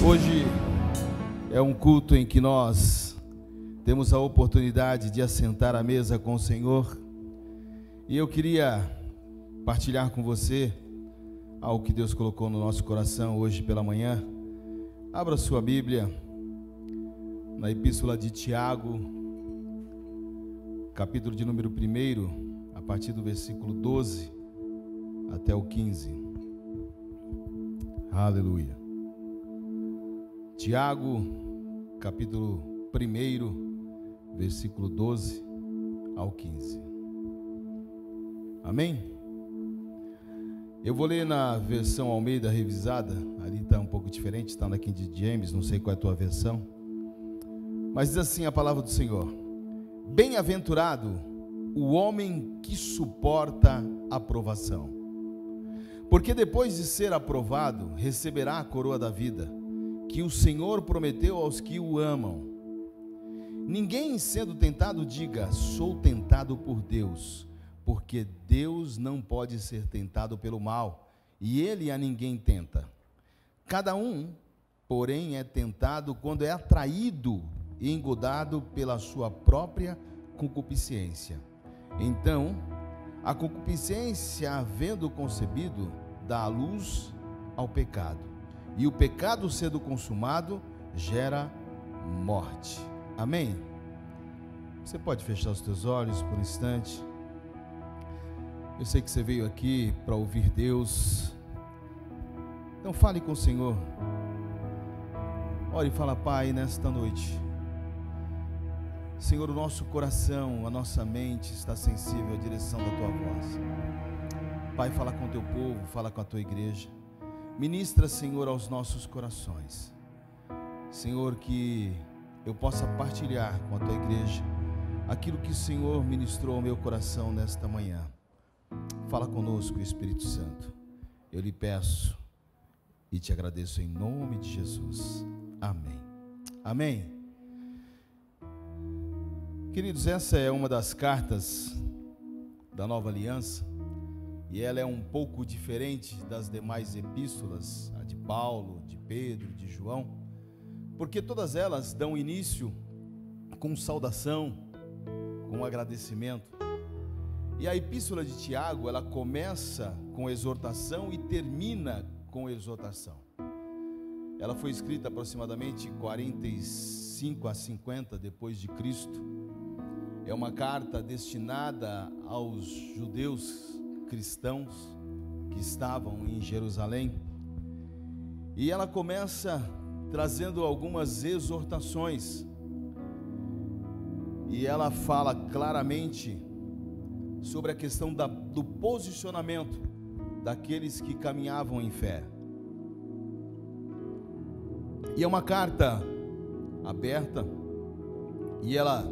Hoje é um culto em que nós temos a oportunidade de assentar à mesa com o Senhor, e eu queria partilhar com você algo que Deus colocou no nosso coração hoje pela manhã. Abra sua Bíblia na Epístola de Tiago, capítulo de número 1, a partir do versículo 12 até o 15. Aleluia. Tiago, capítulo 1, versículo 12 ao 15. Amém? Eu vou ler na versão Almeida revisada, ali está um pouco diferente, está na King James, não sei qual é a tua versão, mas diz assim a palavra do Senhor: bem-aventurado o homem que suporta a provação, porque depois de ser aprovado, receberá a coroa da vida, que o Senhor prometeu aos que o amam. Ninguém sendo tentado diga: sou tentado por Deus, porque Deus não pode ser tentado pelo mal, e Ele a ninguém tenta. Cada um, porém, é tentado quando é atraído e engodado pela sua própria concupiscência. Então, a concupiscência, havendo concebido, dá a luz ao pecado. E o pecado, sendo consumado, gera morte. Amém? Você pode fechar os teus olhos por um instante. Eu sei que você veio aqui para ouvir Deus. Então fale com o Senhor. Ore e fala: Pai, nesta noite, Senhor, o nosso coração, a nossa mente está sensível à direção da Tua voz. Pai, fala com o Teu povo, fala com a Tua igreja. Ministra, Senhor, aos nossos corações. Senhor, que eu possa partilhar com a Tua igreja aquilo que o Senhor ministrou ao meu coração nesta manhã. Fala conosco, Espírito Santo. Eu lhe peço e te agradeço em nome de Jesus. Amém. Amém. Queridos, essa é uma das cartas da Nova Aliança, e ela é um pouco diferente das demais epístolas, a de Paulo, de Pedro, de João, porque todas elas dão início com saudação, com agradecimento. E a epístola de Tiago, ela começa com exortação e termina com exortação. Ela foi escrita aproximadamente 45 a 50 depois de Cristo. É uma carta destinada aos judeus cristãos que estavam em Jerusalém, e ela começa trazendo algumas exortações, e ela fala claramente sobre a questão do posicionamento daqueles que caminhavam em fé. E é uma carta aberta, e ela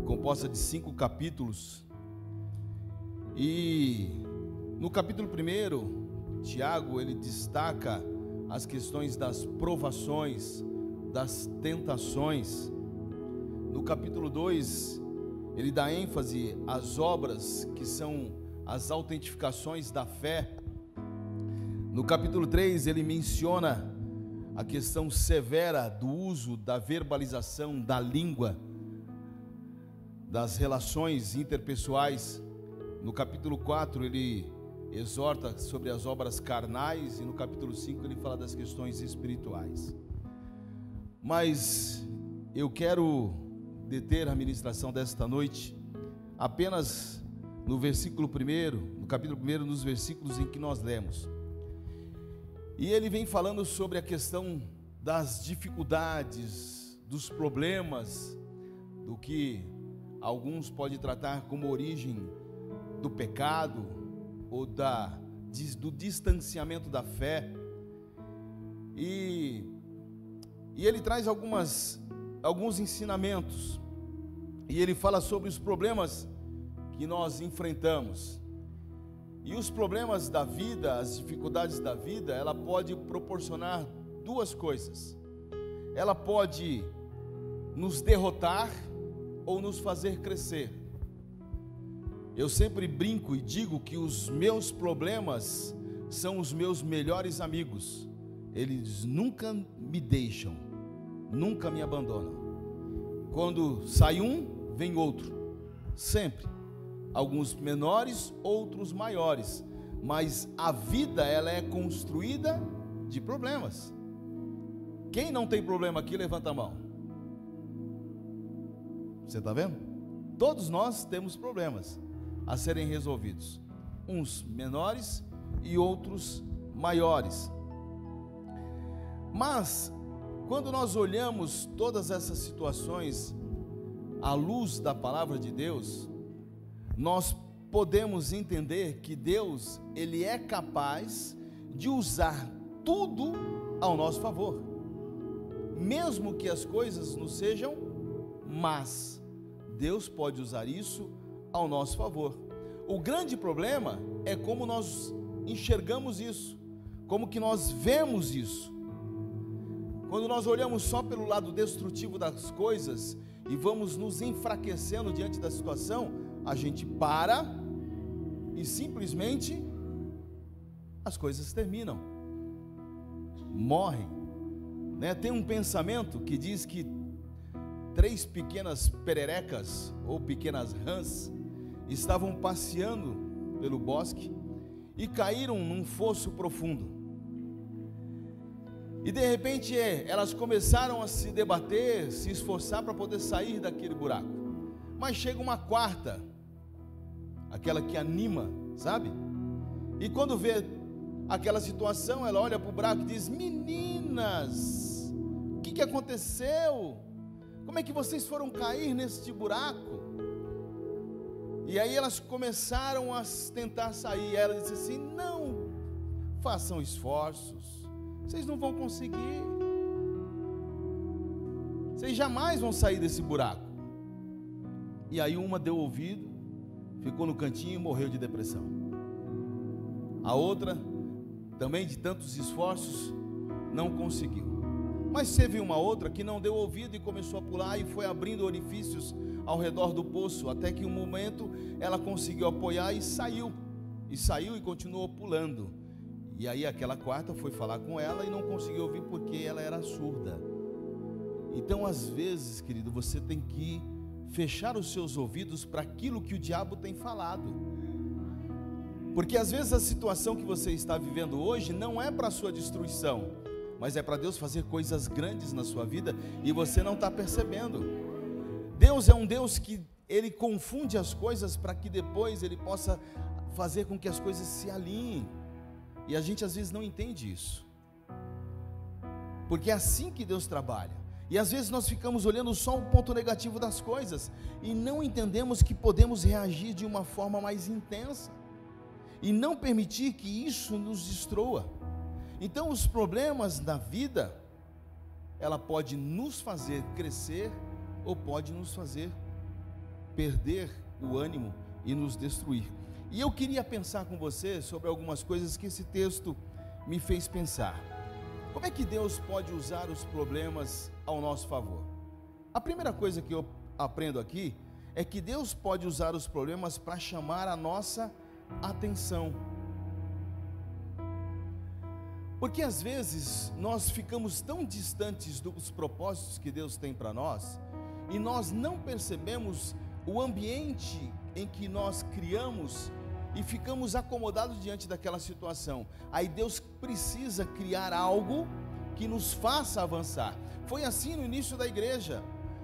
composta de 5 capítulos. E no capítulo 1, Tiago, ele destaca as questões das provações, das tentações. No capítulo 2, ele dá ênfase às obras que são as autentificações da fé. No capítulo 3, ele menciona a questão severa do uso da verbalização da língua, das relações interpessoais. No capítulo 4, ele exorta sobre as obras carnais, e no capítulo 5 ele fala das questões espirituais. Mas eu quero deter a ministração desta noite apenas no versículo 1, no capítulo 1, nos versículos em que nós lemos. E ele vem falando sobre a questão das dificuldades, dos problemas, do que alguns podem tratar como origem do pecado, ou do distanciamento da fé. E ele traz alguns ensinamentos, e ele fala sobre os problemas que nós enfrentamos. E os problemas da vida, as dificuldades da vida, ela pode proporcionar duas coisas. Ela pode nos derrotar ou nos fazer crescer. Eu sempre brinco e digo que os meus problemas são os meus melhores amigos. eles nunca me deixam, nunca me abandonam. Quando sai um, vem outro, sempre. Alguns menores, outros maiores, mas a vida, ela é construída de problemas. Quem não tem problema aqui, levanta a mão. Você está vendo? Todos nós temos problemas a serem resolvidos, uns menores e outros maiores. Mas quando nós olhamos todas essas situações à luz da palavra de Deus, nós podemos entender que Deus, Ele é capaz de usar tudo ao nosso favor, mesmo que as coisas não sejam más. Deus pode usar isso ao nosso favor. O grande problema é como nós enxergamos isso, como que nós vemos isso. Quando nós olhamos só pelo lado destrutivo das coisas e vamos nos enfraquecendo diante da situação, a gente para e simplesmente as coisas terminam, morrem, né? Tem um pensamento que diz que 3 pequenas pererecas ou pequenas rãs estavam passeando pelo bosque e caíram num fosso profundo. E de repente elas começaram a se debater, se esforçar para poder sair daquele buraco. Mas chega uma quarta, aquela que anima, sabe? E quando vê aquela situação, ela olha para o buraco e diz: meninas, o que aconteceu? Como é que vocês foram cair neste buraco? E aí elas começaram a tentar sair. Ela disse assim: não façam esforços, vocês não vão conseguir, vocês jamais vão sair desse buraco. E aí uma deu ouvido, ficou no cantinho e morreu de depressão. A outra, também de tantos esforços, não conseguiu. Mas teve uma outra que não deu ouvido e começou a pular e foi abrindo orifícios ao redor do poço, até que um momento ela conseguiu apoiar e saiu e continuou pulando. E aí aquela quarta foi falar com ela e não conseguiu ouvir porque ela era surda. Então às vezes, querido, você tem que fechar os seus ouvidos para aquilo que o diabo tem falado, porque às vezes a situação que você está vivendo hoje não é para a sua destruição, mas é para Deus fazer coisas grandes na sua vida e você não está percebendo. Deus é um Deus que Ele confunde as coisas para que depois Ele possa fazer com que as coisas se alinhem, e a gente às vezes não entende isso, porque é assim que Deus trabalha. E às vezes nós ficamos olhando só o ponto negativo das coisas e não entendemos que podemos reagir de uma forma mais intensa e não permitir que isso nos destrua. Então os problemas da vida, ela pode nos fazer crescer ou pode nos fazer perder o ânimo e nos destruir. E eu queria pensar com você sobre algumas coisas que esse texto me fez pensar. Como é que Deus pode usar os problemas ao nosso favor? A primeira coisa que eu aprendo aqui é que Deus pode usar os problemas para chamar a nossa atenção. Porque às vezes nós ficamos tão distantes dos propósitos que Deus tem para nós e nós não percebemos o ambiente em que nós criamos e ficamos acomodados diante daquela situação. Aí Deus precisa criar algo que nos faça avançar. Foi assim no início da igreja.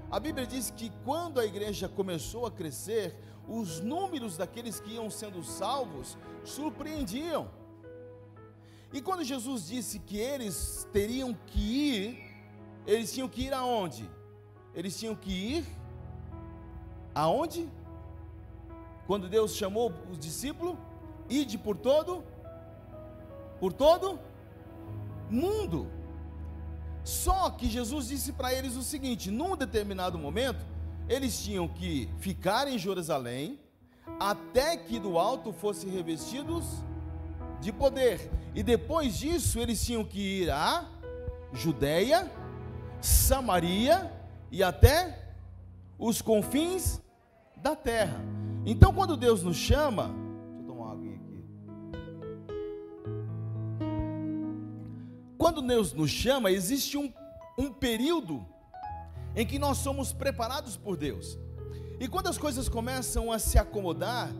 A Bíblia diz que quando a igreja começou a crescer, os números daqueles que iam sendo salvos surpreendiam. E quando Jesus disse que eles teriam que ir, eles tinham que ir aonde? Eles tinham que ir aonde? Quando Deus chamou os discípulos, ide por todo mundo. Só que Jesus disse para eles o seguinte: num determinado momento, eles tinham que ficar em Jerusalém, até que do alto fossem revestidos de poder, e depois disso eles tinham que ir a Judeia, Samaria e até os confins da terra. Então quando Deus nos chama, deixa eu tomar uma aguinha aqui. quando Deus nos chama, existe um período em que nós somos preparados por Deus. E quando as coisas começam a se acomodar,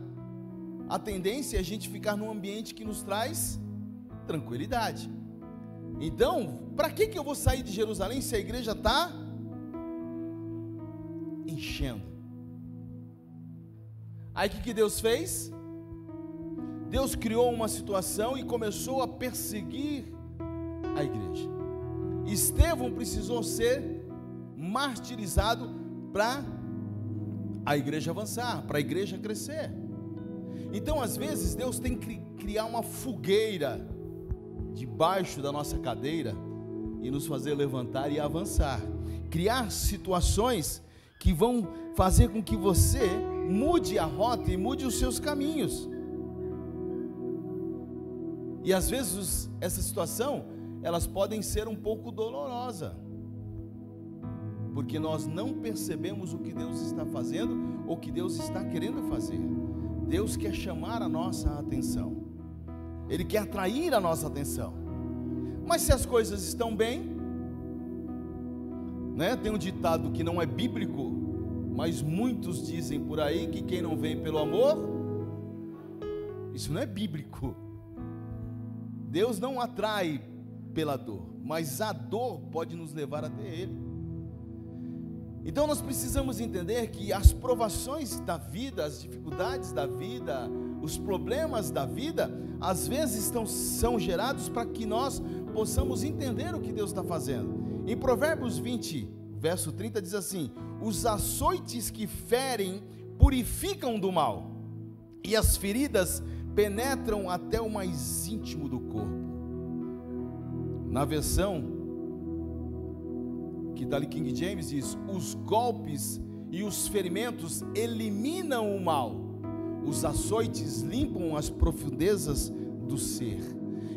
a tendência é a gente ficar num ambiente que nos traz tranquilidade. Então, para que eu vou sair de Jerusalém se a igreja está enchendo? Aí o que Deus fez? Deus criou uma situação e começou a perseguir a igreja. Estevão precisou ser martirizado para a igreja avançar, para a igreja crescer. Então, às vezes, Deus tem que criar uma fogueira debaixo da nossa cadeira e nos fazer levantar e avançar. Criar situações que vão fazer com que você mude a rota e mude os seus caminhos. E às vezes essa situação, elas podem ser um pouco dolorosa, porque nós não percebemos o que Deus está fazendo ou o que Deus está querendo fazer. Deus quer chamar a nossa atenção, Ele quer atrair a nossa atenção. Mas se as coisas estão bem, né? Tem um ditado que não é bíblico, mas muitos dizem por aí que quem não vem pelo amor, isso não é bíblico. Deus não atrai pela dor, mas a dor pode nos levar até Ele. Então nós precisamos entender que as provações da vida, as dificuldades da vida, os problemas da vida, às vezes são gerados para que nós possamos entender o que Deus está fazendo. Em Provérbios 20, verso 30 diz assim: os açoites que ferem purificam do mal, e as feridas penetram até o mais íntimo do corpo. Na versão que está ali King James diz: os golpes e os ferimentos eliminam o mal, os açoites limpam as profundezas do ser.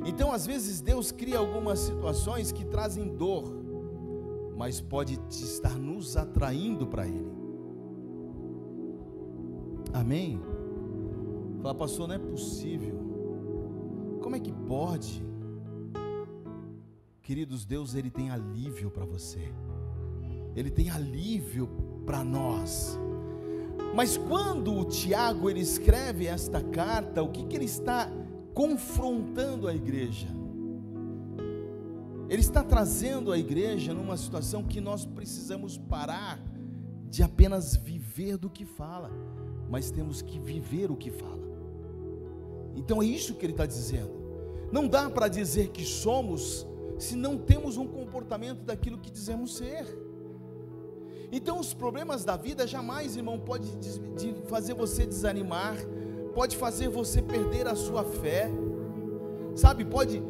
Então às vezes Deus cria algumas situações que trazem dor, mas pode estar nos atraindo para Ele. Amém? Fala, pastor, não é possível. Como é que pode? Queridos, Deus, Ele tem alívio para você. Ele tem alívio para nós. Mas quando o Tiago ele escreve esta carta, o que ele está confrontando a igreja? Ele está trazendo a igreja numa situação que nós precisamos parar de apenas viver do que fala, mas temos que viver o que fala. Então é isso que ele está dizendo. Não dá para dizer que somos se não temos um comportamento daquilo que dizemos ser. Então os problemas da vida jamais, irmão, pode fazer você desanimar, pode fazer você perder a sua fé, sabe,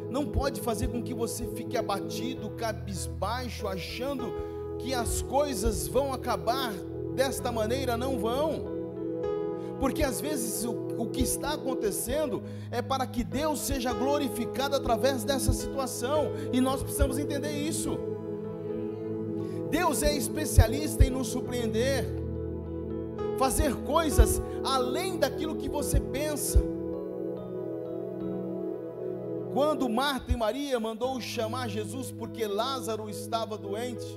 não pode fazer com que você fique abatido, cabisbaixo, achando que as coisas vão acabar desta maneira. Não vão, porque às vezes o que está acontecendo é para que Deus seja glorificado através dessa situação, e nós precisamos entender isso. Deus é especialista em nos surpreender, fazer coisas além daquilo que você pensa. Quando Marta e Maria mandou chamar Jesus porque Lázaro estava doente,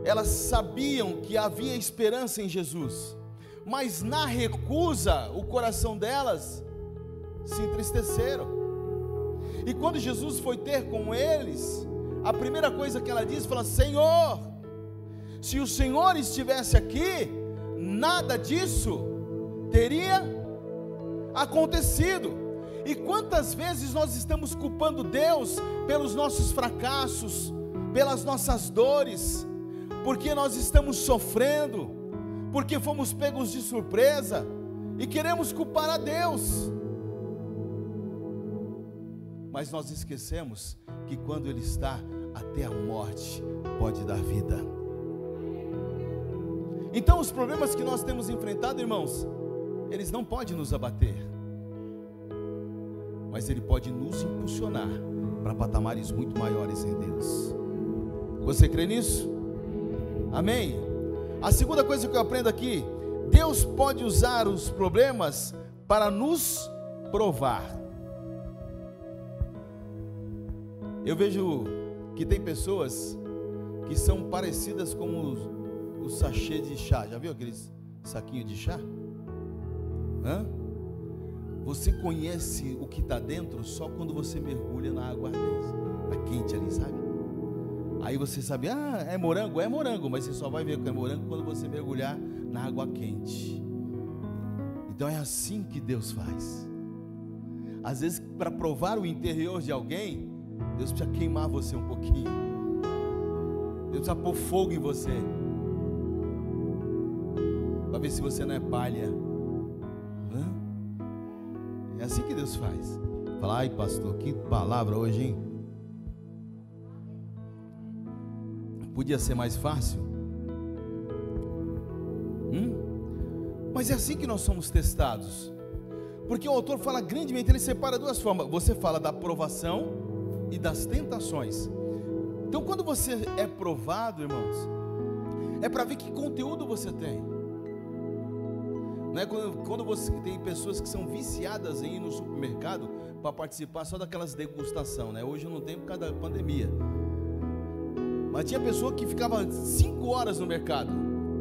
elas sabiam que havia esperança em Jesus, mas na recusa, o coração delas se entristeceram. E quando Jesus foi ter com eles, a primeira coisa que ela disse, fala: Senhor, se o Senhor estivesse aqui, nada disso teria acontecido. E quantas vezes nós estamos culpando Deus pelos nossos fracassos, pelas nossas dores, porque nós estamos sofrendo, porque fomos pegos de surpresa, e queremos culpar a Deus. Mas nós esquecemos que quando Ele está, até a morte pode dar vida. Então os problemas que nós temos enfrentado, irmãos, eles não podem nos abater, mas Ele pode nos impulsionar para patamares muito maiores em Deus. Você crê nisso? Amém? A segunda coisa que eu aprendo aqui: Deus pode usar os problemas para nos provar. Eu vejo que tem pessoas que são parecidas com o sachê de chá. Já viu aqueles saquinhos de chá? Você conhece o que está dentro só quando você mergulha na água quente ali, sabe? Aí você sabe, é morango, mas você só vai ver que é morango quando você mergulhar na água quente. Então é assim que Deus faz. Às vezes, para provar o interior de alguém, Deus precisa queimar você um pouquinho. Deus precisa pôr fogo em você, para ver se você não é palha. É assim que Deus faz. Fala, ai pastor, que palavra hoje, hein? Podia ser mais fácil? Mas é assim que nós somos testados. Porque o autor fala grandemente, ele separa duas formas. Você fala da provação e das tentações. Então quando você é provado, irmãos, é para ver que conteúdo você tem. Não é quando você tem pessoas que são viciadas em ir no supermercado para participar só daquelas degustação, né? Hoje não tem por causa da pandemia. Mas tinha pessoa que ficava 5 horas no mercado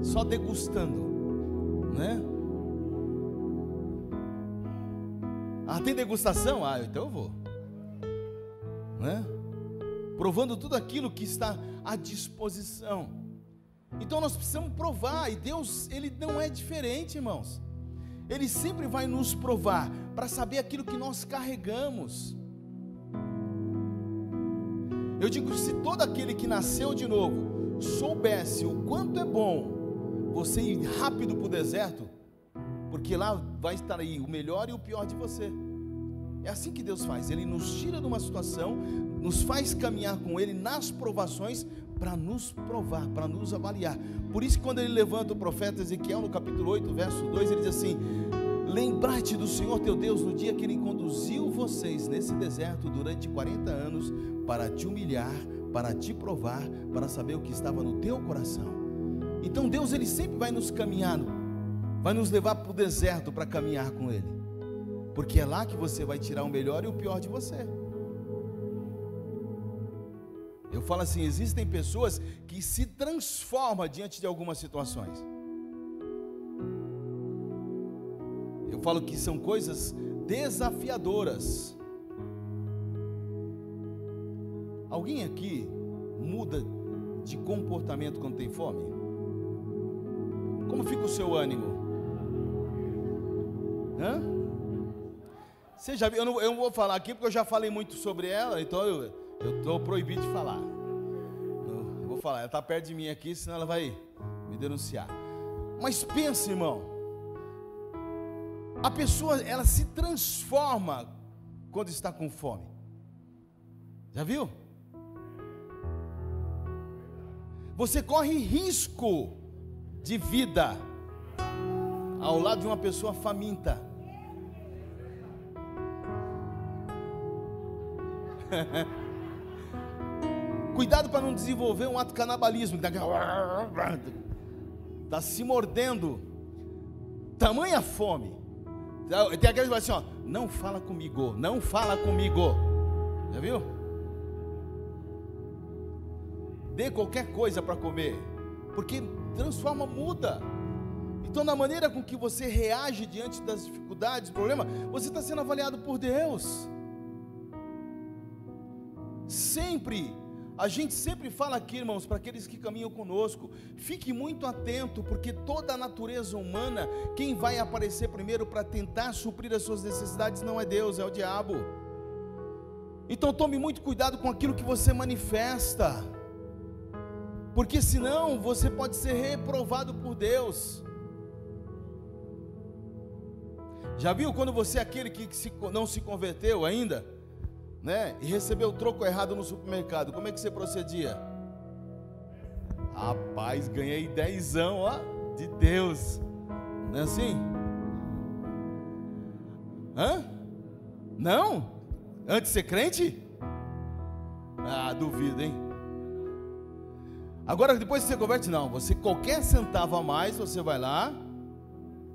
só degustando, né? Tem degustação? Então eu vou, né? Provando tudo aquilo que está à disposição. Então nós precisamos provar, e Deus, Ele não é diferente, irmãos. Ele sempre vai nos provar, para saber aquilo que nós carregamos. Eu digo, se todo aquele que nasceu de novo, soubesse o quanto é bom você ir rápido para o deserto, porque lá vai estar aí o melhor e o pior de você. É assim que Deus faz, Ele nos tira de uma situação, nos faz caminhar com Ele nas provações, para nos provar, para nos avaliar. Por isso que quando Ele levanta o profeta Ezequiel no capítulo 8, verso 2, Ele diz assim: lembrar-te do Senhor teu Deus no dia que Ele conduziu vocês nesse deserto durante 40 anos, para te humilhar, para te provar, para saber o que estava no teu coração. Então Deus, Ele sempre vai nos caminhar, vai nos levar para o deserto para caminhar com Ele, porque é lá que você vai tirar o melhor e o pior de você. Eu falo assim, existem pessoas que se transformam diante de algumas situações. Eu falo que são coisas desafiadoras. Alguém aqui muda de comportamento quando tem fome? Como fica o seu ânimo? Você já viu? Eu não vou falar aqui porque eu já falei muito sobre ela, então eu estou proibido de falar. Eu vou falar, ela está perto de mim aqui, senão ela vai me denunciar. Mas pense, irmão, a pessoa, ela se transforma quando está com fome. Já viu? Você corre risco de vida ao lado de uma pessoa faminta. Cuidado para não desenvolver um ato de canibalismo, está se mordendo, tamanha fome. Tem aqueles que vai assim, não fala comigo, não fala comigo. Já viu? Dê qualquer coisa para comer, porque transforma, muda. Então, na maneira com que você reage diante das dificuldades, problema, você está sendo avaliado por Deus. A gente sempre fala aqui, irmãos, para aqueles que caminham conosco, fique muito atento, porque toda a natureza humana, quem vai aparecer primeiro para tentar suprir as suas necessidades não é Deus, é o diabo. Então tome muito cuidado com aquilo que você manifesta, porque senão você pode ser reprovado por Deus. Já viu quando você é aquele que não se converteu ainda, né? E recebeu o troco errado no supermercado, como é que você procedia? Rapaz, ganhei 10ão, de Deus. Não é assim? Não? Antes de ser crente? Duvido, hein? Agora depois que você converte, não, você qualquer centavo a mais, você vai lá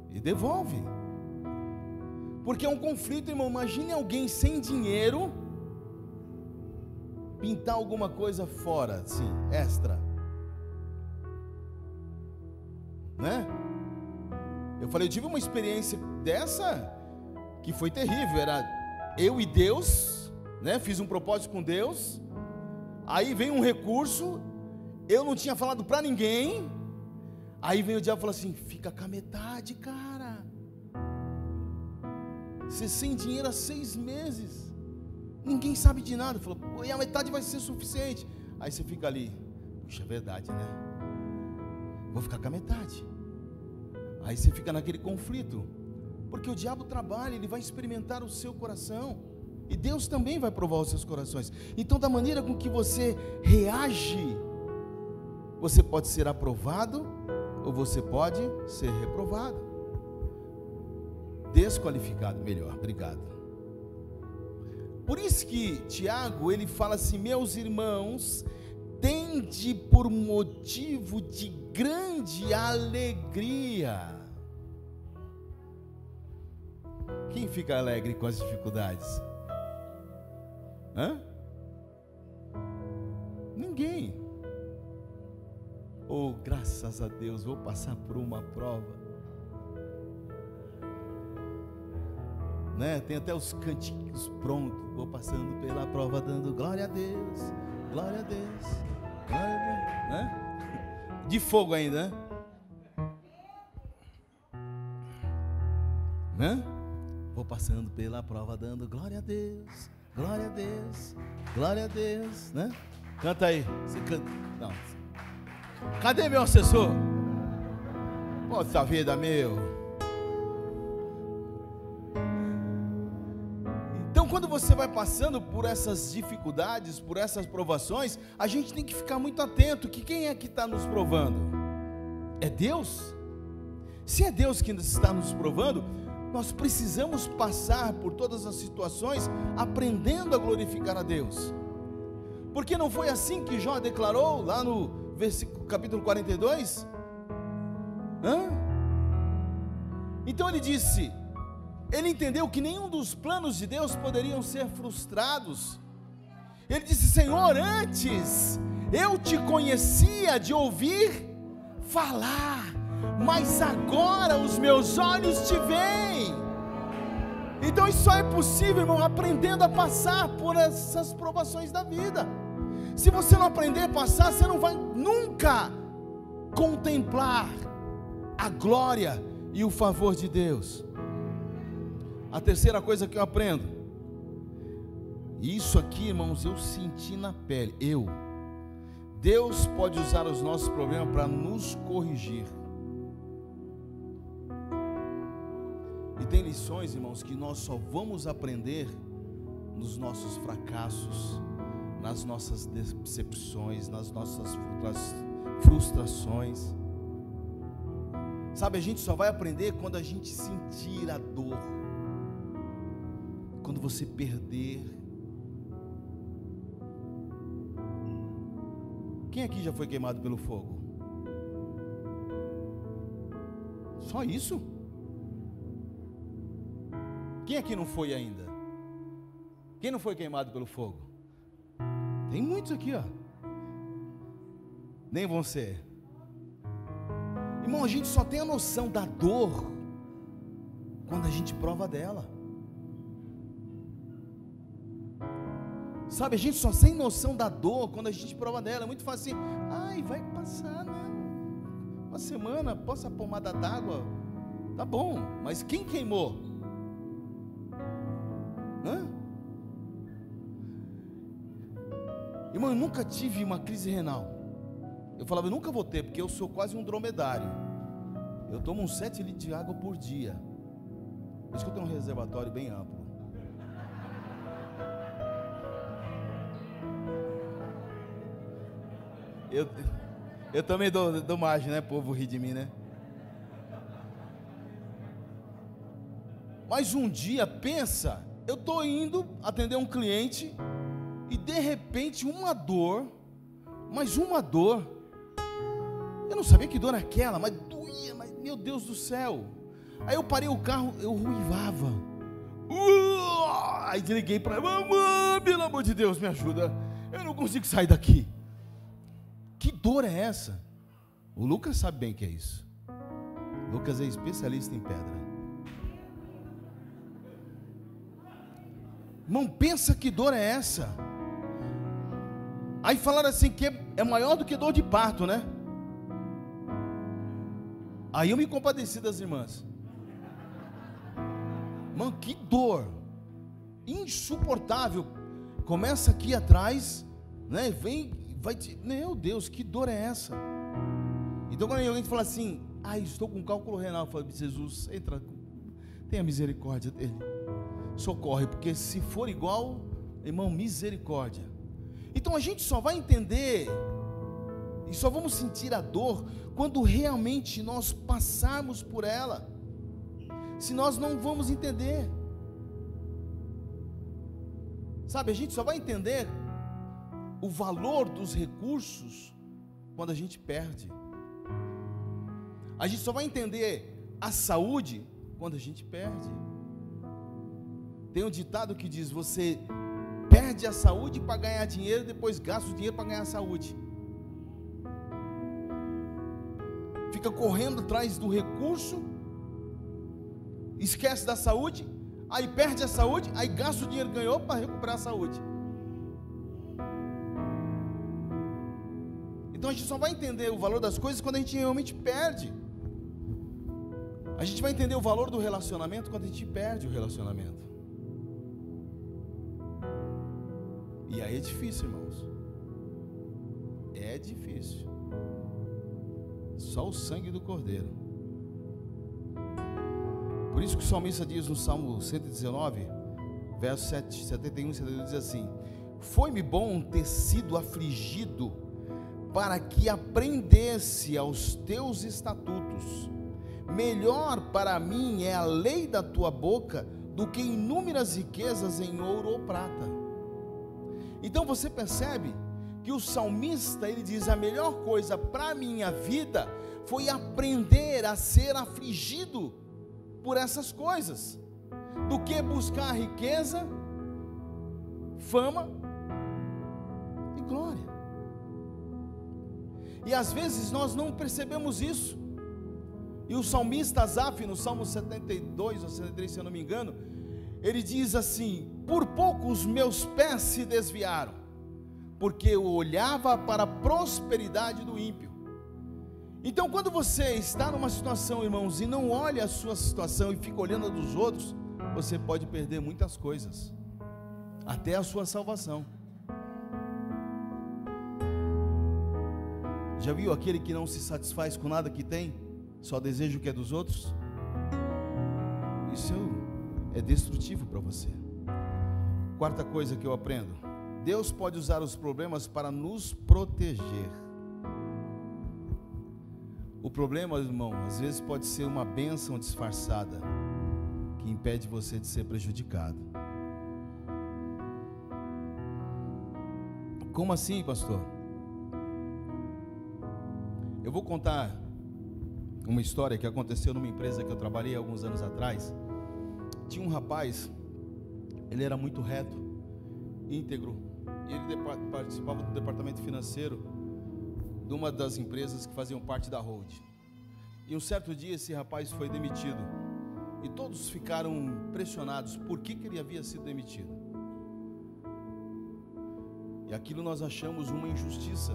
e devolve. Porque é um conflito, irmão. Imagine alguém sem dinheiro pintar alguma coisa fora, assim, extra, né? Eu falei, eu tive uma experiência dessa que foi terrível. Era eu e Deus, né? Fiz um propósito com Deus. Aí veio um recurso, eu não tinha falado para ninguém. Aí veio o diabo e falou assim: fica com a metade, cara. Você sem dinheiro há 6 meses, ninguém sabe de nada. Falou, e a metade vai ser suficiente. Aí você fica ali, puxa, é verdade, né? Vou ficar com a metade. Aí você fica naquele conflito, porque o diabo trabalha, ele vai experimentar o seu coração, e Deus também vai provar os seus corações. Então, da maneira com que você reage, você pode ser aprovado, ou você pode ser reprovado, desqualificado, melhor, obrigado. Por isso que Tiago, ele fala assim: meus irmãos, tende por motivo de grande alegria. Quem fica alegre com as dificuldades? Hã? Ninguém. Oh, graças a Deus, vou passar por uma prova, né? Tem até os cantinhos prontos. Vou passando pela prova, dando glória a Deus, glória a Deus, glória a Deus, né? De fogo ainda, né? Vou passando pela prova, dando glória a Deus, glória a Deus, glória a Deus, né? Canta aí. Você canta. Não. Cadê meu assessor? Poxa vida, meu. Então, quando você vai passando por essas dificuldades, por essas provações, a gente tem que ficar muito atento, que quem é que está nos provando? É Deus? Se é Deus que está nos provando, nós precisamos passar por todas as situações aprendendo a glorificar a Deus. Porque não foi assim que Jó declarou lá no capítulo 42? Então ele disse, ele entendeu que nenhum dos planos de Deus poderiam ser frustrados. Ele disse: Senhor, antes eu te conhecia de ouvir falar, mas agora os meus olhos te veem. Então isso só é possível, irmão, aprendendo a passar por essas provações da vida. Se você não aprender a passar, você não vai nunca contemplar a glória e o favor de Deus. A terceira coisa que eu aprendo, isso aqui, irmãos, eu senti na pele. Deus pode usar os nossos problemas para nos corrigir. E tem lições, irmãos, que nós só vamos aprender nos nossos fracassos, nas nossas decepções, nas nossas frustrações. Sabe, a gente só vai aprender quando a gente sentir a dor, quando você perder. Quem aqui já foi queimado pelo fogo? Só isso? Quem aqui não foi ainda? Quem não foi queimado pelo fogo? Tem muitos aqui, ó. Nem vão ser. Irmão, a gente só tem a noção da dor quando a gente prova dela. Sabe, a gente só tem noção da dor quando a gente prova dela. É muito fácil assim, ai, vai passar, né? Uma semana, posso a pomada d'água, tá bom, mas quem queimou? Irmão, eu nunca tive uma crise renal. Eu falava, eu nunca vou ter, porque eu sou quase um dromedário. Eu tomo uns 7 litros de água por dia. Por isso que eu tenho um reservatório bem amplo. Eu também dou margem, né? O povo ri de mim, né? Mas um dia, pensa, eu estou indo atender um cliente e de repente uma dor, mas uma dor, eu não sabia que dor era aquela, mas doía, mas meu Deus do céu. Aí eu parei o carro, eu ruivava, aí desliguei para ela, mamãe, pelo amor de Deus, me ajuda. Eu não consigo sair daqui. Que dor é essa? O Lucas sabe bem o que é isso. O Lucas é especialista em pedra. Irmão, pensa que dor é essa? Aí falaram assim que é maior do que dor de parto, né? Aí eu me compadeci das irmãs. Mano, que dor insuportável. Começa aqui atrás, né? Vem, vai te... Meu Deus, que dor é essa? Então quando alguém fala assim, estou com cálculo renal, eu falo, Jesus, entra, tenha misericórdia dele, socorre, porque se for igual, irmão, misericórdia. Então a gente só vai entender e só vamos sentir a dor quando realmente nós passarmos por ela. Se nós não vamos entender, sabe, a gente só vai entender o valor dos recursos quando a gente perde. A gente só vai entender a saúde quando a gente perde. Tem um ditado que diz: você perde a saúde para ganhar dinheiro, depois gasta o dinheiro para ganhar a saúde. Fica correndo atrás do recurso, esquece da saúde, aí perde a saúde, aí gasta o dinheiro que ganhou para recuperar a saúde. Então a gente só vai entender o valor das coisas quando a gente realmente perde. A gente vai entender o valor do relacionamento quando a gente perde o relacionamento. E aí é difícil, irmãos. É difícil. Só o sangue do Cordeiro. Por isso que o salmista diz no Salmo 119, verso 71 e 72, diz assim: foi-me bom ter sido afligido, para que aprendesse aos teus estatutos. Melhor para mim é a lei da tua boca do que inúmeras riquezas em ouro ou prata. Então você percebe que o salmista, ele diz: a melhor coisa para a minha vida foi aprender a ser afligido por essas coisas, do que buscar riqueza, fama e glória. E às vezes nós não percebemos isso. E o salmista Asaf, no Salmo 72 ou 73, se eu não me engano, ele diz assim: por pouco os meus pés se desviaram, porque eu olhava para a prosperidade do ímpio. Então quando você está numa situação, irmãos, e não olha a sua situação e fica olhando a dos outros, você pode perder muitas coisas, até a sua salvação. Já viu aquele que não se satisfaz com nada que tem, só deseja o que é dos outros? Isso é destrutivo para você. Quarta coisa que eu aprendo: Deus pode usar os problemas para nos proteger. O problema, irmão, às vezes pode ser uma bênção disfarçada, que impede você de ser prejudicado. Como assim, pastor? Eu vou contar uma história que aconteceu numa empresa que eu trabalhei alguns anos atrás. Tinha um rapaz, ele era muito reto, íntegro, e ele participava do departamento financeiro de uma das empresas que faziam parte da Hold. E um certo dia esse rapaz foi demitido, e todos ficaram pressionados por que ele havia sido demitido. E aquilo nós achamos uma injustiça,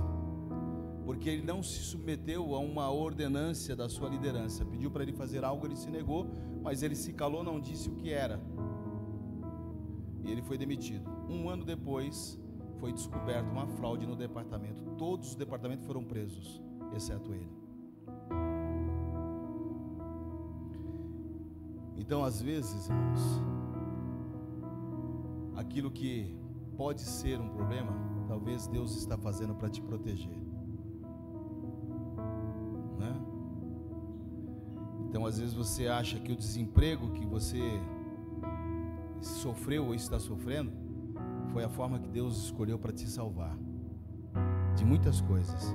porque ele não se submeteu a uma ordenância da sua liderança. Pediu para ele fazer algo, ele se negou, mas ele se calou, não disse o que era, e ele foi demitido. Um ano depois foi descoberta uma fraude no departamento. Todos os departamentos foram presos, exceto ele. Então às vezes, irmãos, aquilo que pode ser um problema, talvez Deus está fazendo para te proteger. Então às vezes você acha que o desemprego que você sofreu ou está sofrendo foi a forma que Deus escolheu para te salvar de muitas coisas.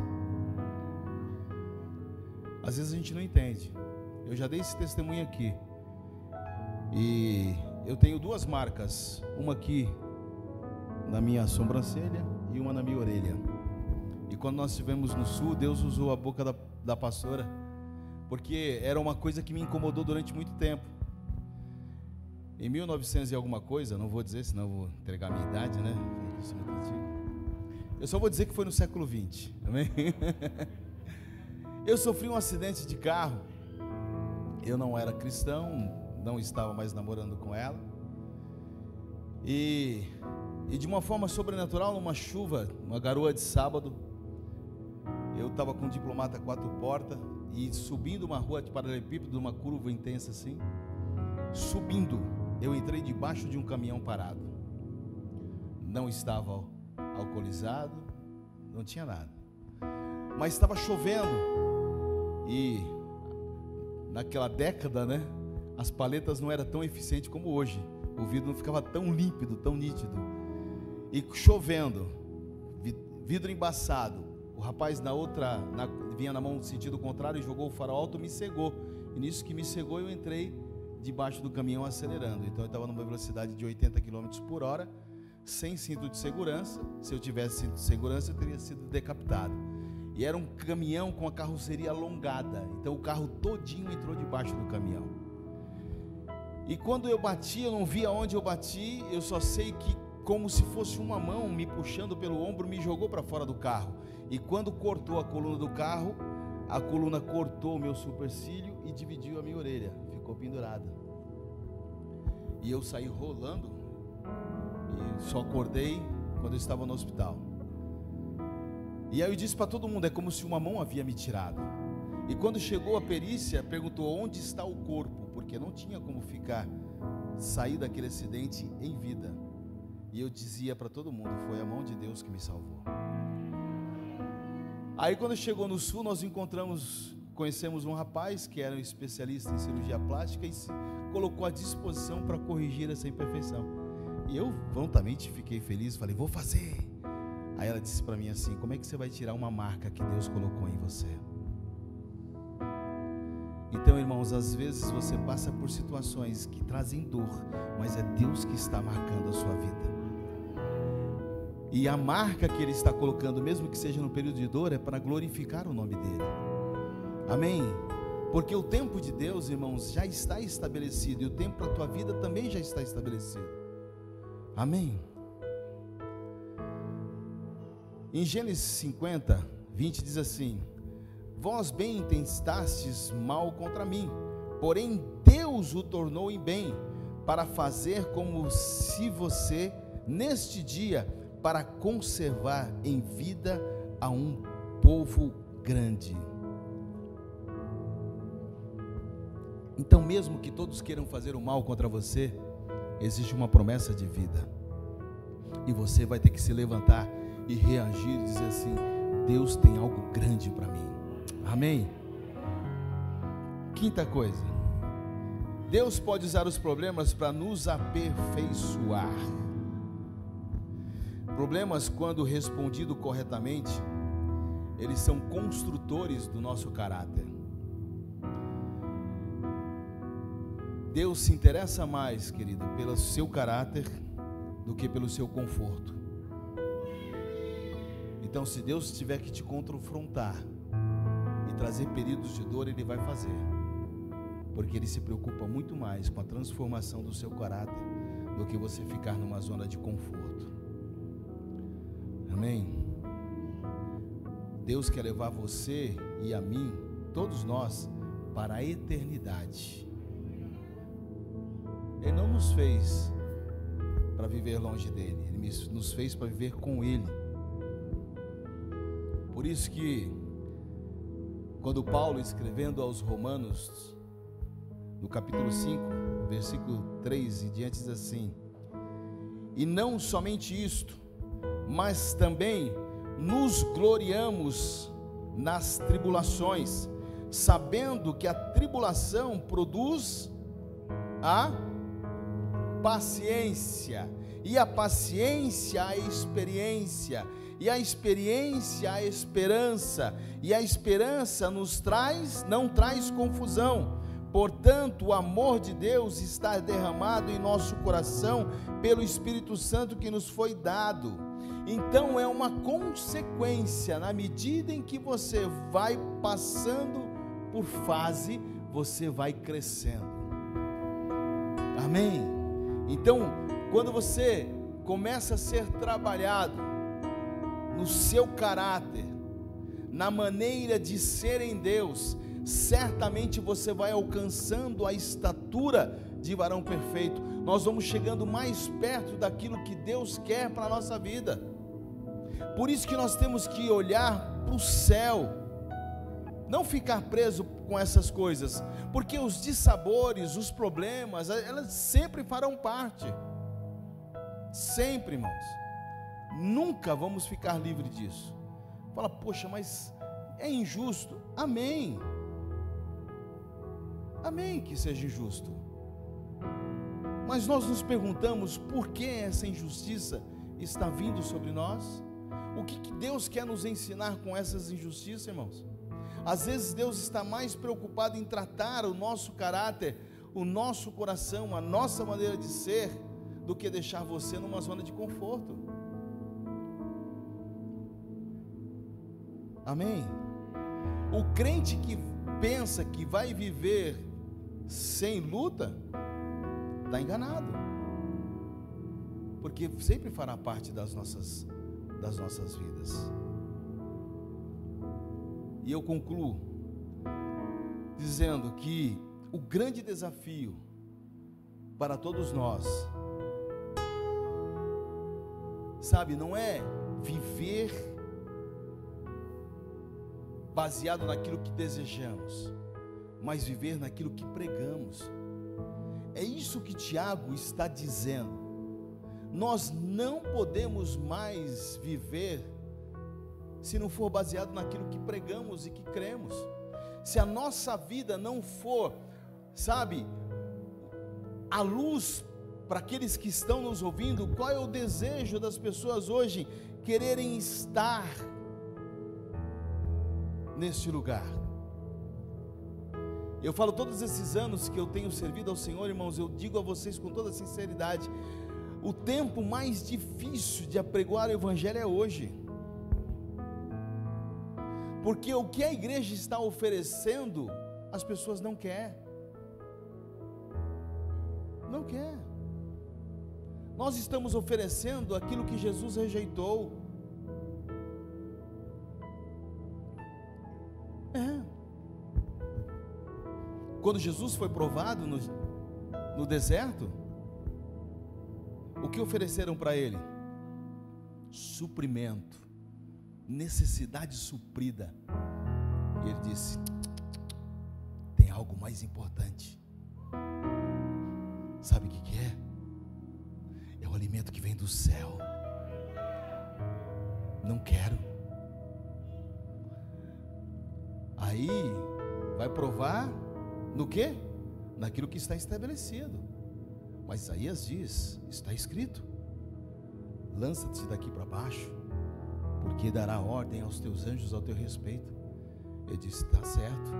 Às vezes a gente não entende. Eu já dei esse testemunho aqui, e eu tenho duas marcas, uma aqui na minha sobrancelha e e uma na minha orelha. E quando nós estivemos no sul, Deus usou a boca da pastora, porque era uma coisa que me incomodou durante muito tempo. Em 1900 e alguma coisa, não vou dizer, senão eu vou entregar a minha idade, né? Eu só vou dizer que foi no século 20, amém? Eu sofri um acidente de carro. Eu não era cristão, não estava mais namorando com ela. E de uma forma sobrenatural, numa chuva, uma garoa de sábado, eu estava com um diplomata 4 portas e subindo uma rua de paralelepípedo, uma curva intensa assim, subindo, eu entrei debaixo de um caminhão parado. Não estava alcoolizado, não tinha nada, mas estava chovendo. E naquela década, né, as paletas não eram tão eficientes como hoje. O vidro não ficava tão límpido, tão nítido. E chovendo, vidro embaçado. O rapaz vinha na mão no sentido contrário e jogou o farol alto, me cegou. E nisso que me cegou, eu entrei debaixo do caminhão acelerando. Então eu estava numa velocidade de 80 km por hora, sem cinto de segurança. Se eu tivesse cinto de segurança, eu teria sido decapitado. E era um caminhão com a carroceria alongada. Então o carro todinho entrou debaixo do caminhão. E quando eu bati, eu não vi aonde eu bati. Eu só sei que, como se fosse uma mão me puxando pelo ombro, me jogou para fora do carro. E quando cortou a coluna do carro, a coluna cortou o meu supercílio e dividiu a minha orelha. Ficou pendurada. E eu saí rolando. E só acordei quando eu estava no hospital. E aí eu disse para todo mundo, é como se uma mão havia me tirado. E quando chegou a perícia, perguntou onde está o corpo, porque não tinha como sair daquele acidente em vida. E eu dizia para todo mundo, foi a mão de Deus que me salvou. Aí quando chegou no sul, nós conhecemos um rapaz que era um especialista em cirurgia plástica e se colocou à disposição para corrigir essa imperfeição. E eu prontamente fiquei feliz, falei, vou fazer. Aí ela disse para mim assim, como é que você vai tirar uma marca que Deus colocou em você? Então, irmãos, às vezes você passa por situações que trazem dor, mas é Deus que está marcando a sua vida. E a marca que Ele está colocando, mesmo que seja no período de dor, é para glorificar o nome dEle. Amém? Porque o tempo de Deus, irmãos, já está estabelecido, e o tempo para a tua vida também já está estabelecido. Amém? Em Gênesis 50, 20 diz assim, vós bem intentastes mal contra mim, porém Deus o tornou em bem, para fazer como se você, neste dia, para conservar em vida a um povo grande. Então, mesmo que todos queiram fazer o mal contra você, existe uma promessa de vida, e você vai ter que se levantar e reagir e dizer assim, Deus tem algo grande para mim. Amém? Quinta coisa, Deus pode usar os problemas para nos aperfeiçoar. Problemas, quando respondido corretamente, eles são construtores do nosso caráter. Deus se interessa mais, querido, pelo seu caráter do que pelo seu conforto. Então, se Deus tiver que te confrontar e trazer períodos de dor, Ele vai fazer, porque Ele se preocupa muito mais com a transformação do seu caráter do que você ficar numa zona de conforto. Amém? Deus quer levar você e a mim, todos nós, para a eternidade. Ele não nos fez para viver longe dEle, Ele nos fez para viver com Ele. Por isso que, quando Paulo, escrevendo aos Romanos, no capítulo 5, versículo 3 e diante, diz assim, e não somente isto, mas também nos gloriamos nas tribulações, sabendo que a tribulação produz a paciência, e a paciência a experiência, e a experiência a esperança, e a esperança não traz confusão. Portanto, o amor de Deus está derramado em nosso coração pelo Espírito Santo que nos foi dado. Então é uma consequência, na medida em que você vai passando por fase, você vai crescendo. Amém? Então, quando você começa a ser trabalhado no seu caráter, na maneira de ser em Deus, certamente você vai alcançando a estatura de varão perfeito. Nós vamos chegando mais perto daquilo que Deus quer para a nossa vida. Por isso que nós temos que olhar para o céu, não ficar preso com essas coisas, porque os dissabores, os problemas, elas sempre farão parte, sempre, irmãos. Nunca vamos ficar livres disso. Fala, poxa, mas é injusto. Amém, amém que seja injusto, mas nós nos perguntamos por que essa injustiça está vindo sobre nós? O que Deus quer nos ensinar com essas injustiças, irmãos? Às vezes Deus está mais preocupado em tratar o nosso caráter, o nosso coração, a nossa maneira de ser, do que deixar você numa zona de conforto. Amém? O crente que pensa que vai viver sem luta, está enganado, porque sempre fará parte das nossas vidas. E eu concluo dizendo que o grande desafio para todos nós, sabe, não é viver baseado naquilo que desejamos, mas viver naquilo que pregamos. É isso que Tiago está dizendo. Nós não podemos mais viver se não for baseado naquilo que pregamos e que cremos. Se a nossa vida não for, sabe, a luz para aqueles que estão nos ouvindo. Qual é o desejo das pessoas hoje? Quererem estar neste lugar. Eu falo todos esses anos que eu tenho servido ao Senhor, irmãos, eu digo a vocês com toda sinceridade, o tempo mais difícil de apregoar o Evangelho é hoje, porque o que a igreja está oferecendo, as pessoas não querem. Não quer. Nós estamos oferecendo aquilo que Jesus rejeitou. Quando Jesus foi provado no deserto, o que ofereceram para ele? Suprimento, necessidade suprida. E ele disse: tem algo mais importante. Sabe o que é? É o alimento que vem do céu. Não quero. Aí vai provar no quê? Naquilo que está estabelecido. Mas Isaías diz, está escrito: lança-te daqui para baixo, porque dará ordem aos teus anjos ao teu respeito. Ele disse: está certo,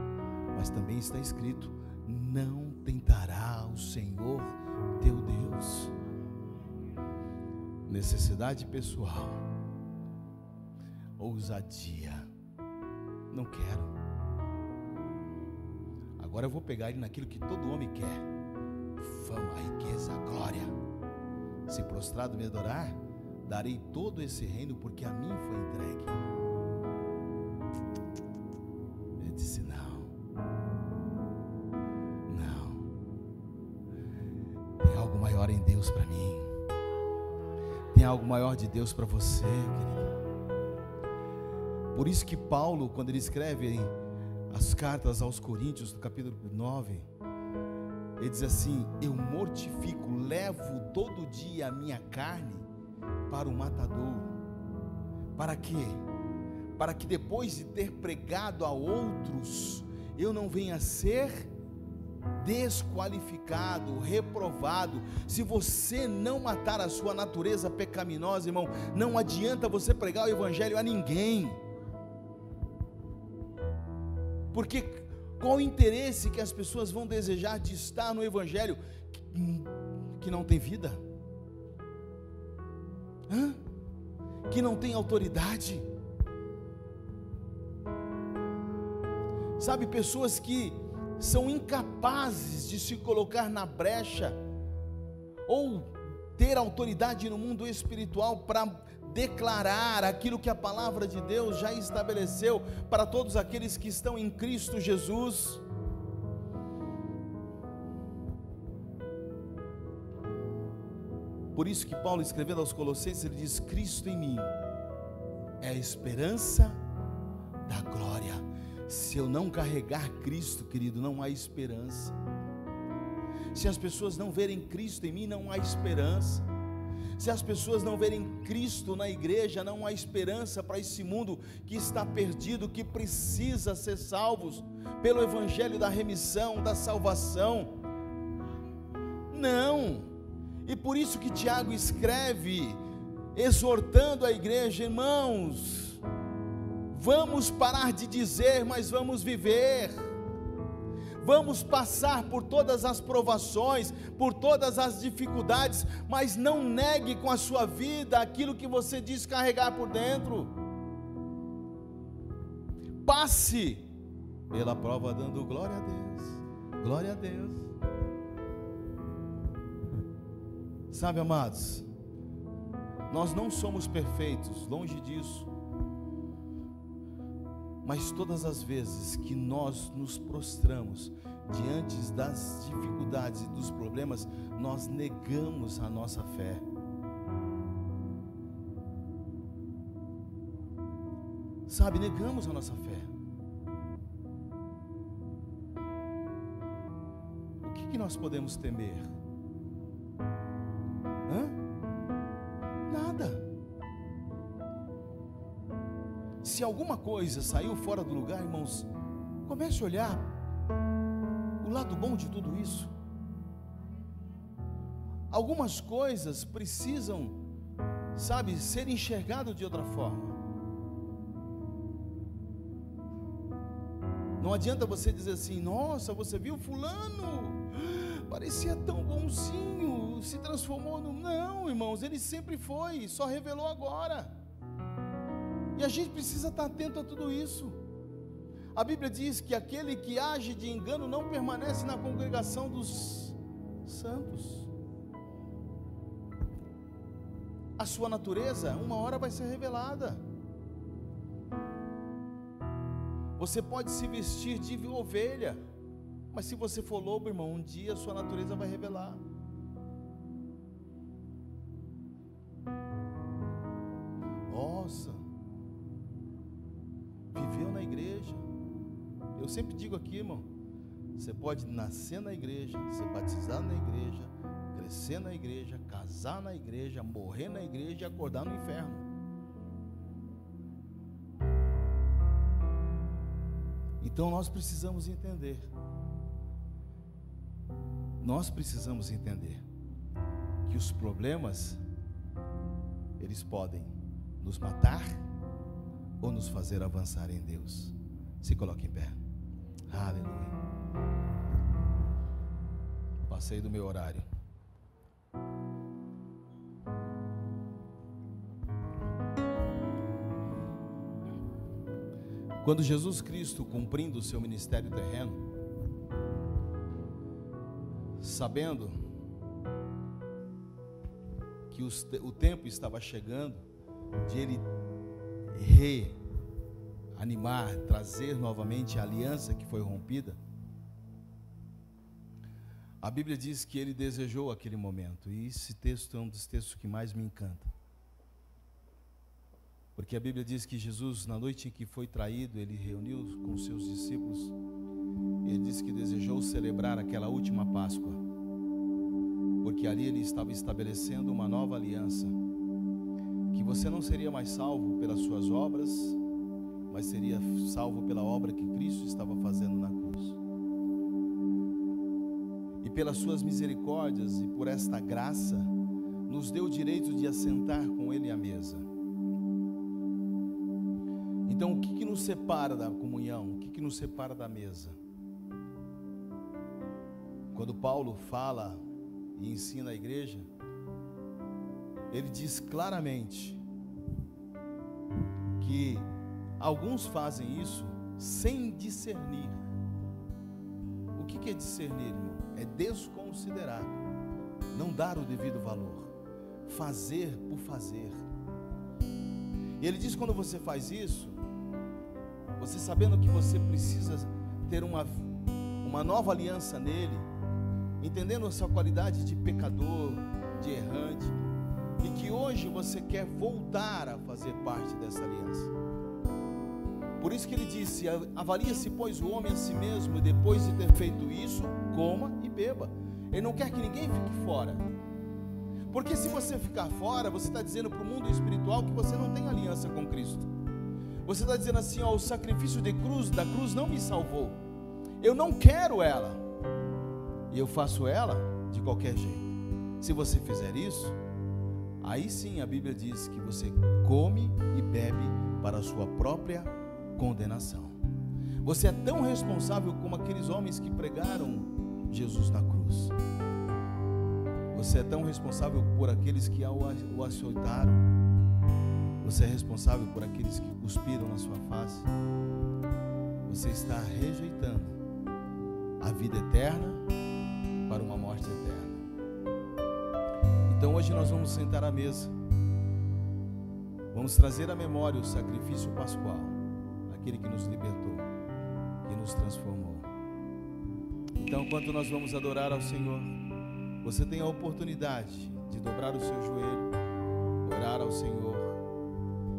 mas também está escrito: não tentará o Senhor teu Deus. Necessidade pessoal, ousadia, não quero. Agora eu vou pegar ele naquilo que todo homem quer: fama, riqueza, glória. Se prostrado me adorar, darei todo esse reino, porque a mim foi entregue. Ele disse: não, tem algo maior em Deus para mim, tem algo maior de Deus para você, querido. Por isso que Paulo, quando ele escreve as cartas aos Coríntios, no capítulo 9, ele diz assim: eu mortifico, levo todo dia a minha carne para o matadouro. Para quê? Para que depois de ter pregado a outros, eu não venha a ser desqualificado, reprovado. Se você não matar a sua natureza pecaminosa, irmão, não adianta você pregar o Evangelho a ninguém. Porque qual o interesse que as pessoas vão desejar de estar no Evangelho que não tem vida? que não têm autoridade. Sabe, pessoas que são incapazes de se colocar na brecha ou ter autoridade no mundo espiritual para declarar aquilo que a palavra de Deus já estabeleceu para todos aqueles que estão em Cristo Jesus. Por isso que Paulo, escrevendo aos Colossenses, ele diz: Cristo em mim é a esperança da glória. Se eu não carregar Cristo, querido, não há esperança. Se as pessoas não verem Cristo em mim, não há esperança. Se as pessoas não verem Cristo na igreja, não há esperança para esse mundo que está perdido, que precisa ser salvos pelo evangelho da remissão, da salvação. Não. E por isso que Tiago escreve, exortando a igreja: irmãos, vamos parar de dizer, mas vamos viver. Vamos passar por todas as provações, por todas as dificuldades, mas não negue com a sua vida aquilo que você diz carregar por dentro. Passe pela prova dando glória a Deus, glória a Deus. Sabe, amados, nós não somos perfeitos, longe disso. Mas todas as vezes que nós nos prostramos diante das dificuldades e dos problemas, nós negamos a nossa fé. Sabe, negamos a nossa fé. O que nós podemos temer? Nada. Se alguma coisa saiu fora do lugar, irmãos, comece a olhar o lado bom de tudo isso. Algumas coisas precisam, sabe, ser enxergadas de outra forma. Não adianta você dizer assim: nossa, você viu fulano? Parecia tão bonzinho, se transformou no... Não, irmãos, ele sempre foi, só revelou agora. E a gente precisa estar atento a tudo isso. A Bíblia diz que aquele que age de engano não permanece na congregação dos santos. A sua natureza, uma hora vai ser revelada. Você pode se vestir de ovelha, mas se você for lobo, irmão, um dia a sua natureza vai revelar. Nossa, viveu na igreja. Eu sempre digo aqui, irmão, você pode nascer na igreja, ser batizado na igreja, crescer na igreja, casar na igreja, morrer na igreja e acordar no inferno. Então nós precisamos entender. Nós precisamos entender que os problemas, eles podem nos matar ou nos fazer avançar em Deus. Se coloque em pé. Aleluia. Passei do meu horário. Quando Jesus Cristo, cumprindo o seu ministério terreno, sabendo que o tempo estava chegando de ele reanimar, trazer novamente a aliança que foi rompida, a Bíblia diz que ele desejou aquele momento, e esse texto é um dos textos que mais me encanta, porque a Bíblia diz que Jesus, na noite em que foi traído, ele reuniu com seus discípulos, e ele disse que desejou celebrar aquela última Páscoa, porque ali ele estava estabelecendo uma nova aliança, que você não seria mais salvo pelas suas obras, mas seria salvo pela obra que Cristo estava fazendo na cruz. E pelas suas misericórdias e por esta graça, nos deu o direito de assentar com Ele à mesa. Então, o que nos separa da comunhão? O que nos separa da mesa? Quando Paulo fala e ensina a igreja, ele diz claramente que alguns fazem isso sem discernir. O que é discernir, irmão? É desconsiderar, não dar o devido valor, fazer por fazer. E ele diz: quando você faz isso, você sabendo que você precisa ter uma nova aliança nele, entendendo a sua qualidade de pecador, de errante, e que hoje você quer voltar a fazer parte dessa aliança. Por isso que ele disse: avalia-se, pois, o homem a si mesmo, e depois de ter feito isso, coma e beba. Ele não quer que ninguém fique fora, porque se você ficar fora, você está dizendo para o mundo espiritual que você não tem aliança com Cristo. Você está dizendo assim: ó, o sacrifício da cruz não me salvou, eu não quero ela, e eu faço ela de qualquer jeito. Se você fizer isso, aí sim a Bíblia diz que você come e bebe para a sua própria condenação. Você é tão responsável como aqueles homens que pregaram Jesus na cruz. Você é tão responsável por aqueles que o açoitaram. Você é responsável por aqueles que cuspiram na sua face. Você está rejeitando a vida eterna para uma morte eterna. Então hoje nós vamos sentar à mesa. Vamos trazer à memória o sacrifício pascual, aquele que nos libertou, que nos transformou. Então, enquanto nós vamos adorar ao Senhor, você tem a oportunidade de dobrar o seu joelho, orar ao Senhor.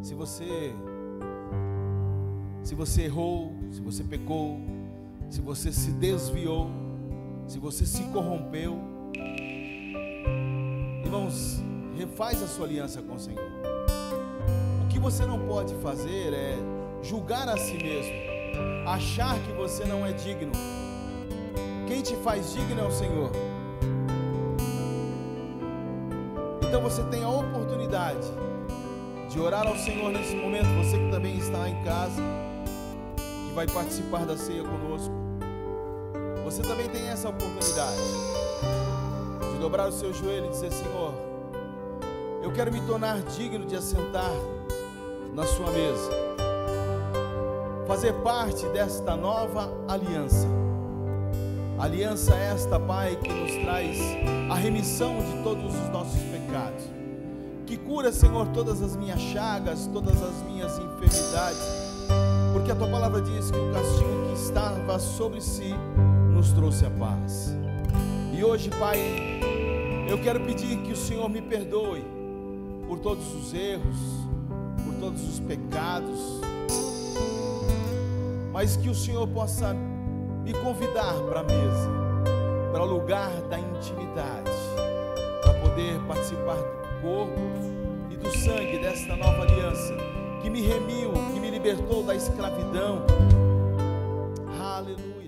Se você errou, se você pecou, se você se desviou, se você se corrompeu, irmãos, refaz a sua aliança com o Senhor. O que você não pode fazer é julgar a si mesmo, achar que você não é digno. Quem te faz digno é o Senhor. Então você tem a oportunidade de orar ao Senhor nesse momento. Você que também está em casa, que vai participar da ceia conosco, você também tem essa oportunidade de dobrar o seu joelho e dizer: Senhor, eu quero me tornar digno de assentar na sua mesa, fazer parte desta nova aliança. Aliança esta, Pai, que nos traz a remissão de todos os nossos pecados, que cura, Senhor, todas as minhas chagas, todas as minhas enfermidades, porque a Tua palavra diz que o castigo que estava sobre si nos trouxe a paz. E hoje, Pai, eu quero pedir que o Senhor me perdoe por todos os erros, por todos os pecados, mas que o Senhor possa me convidar para a mesa, para o lugar da intimidade, para poder participar do corpo e do sangue desta nova aliança, que me remiu, que me libertou da escravidão. Aleluia.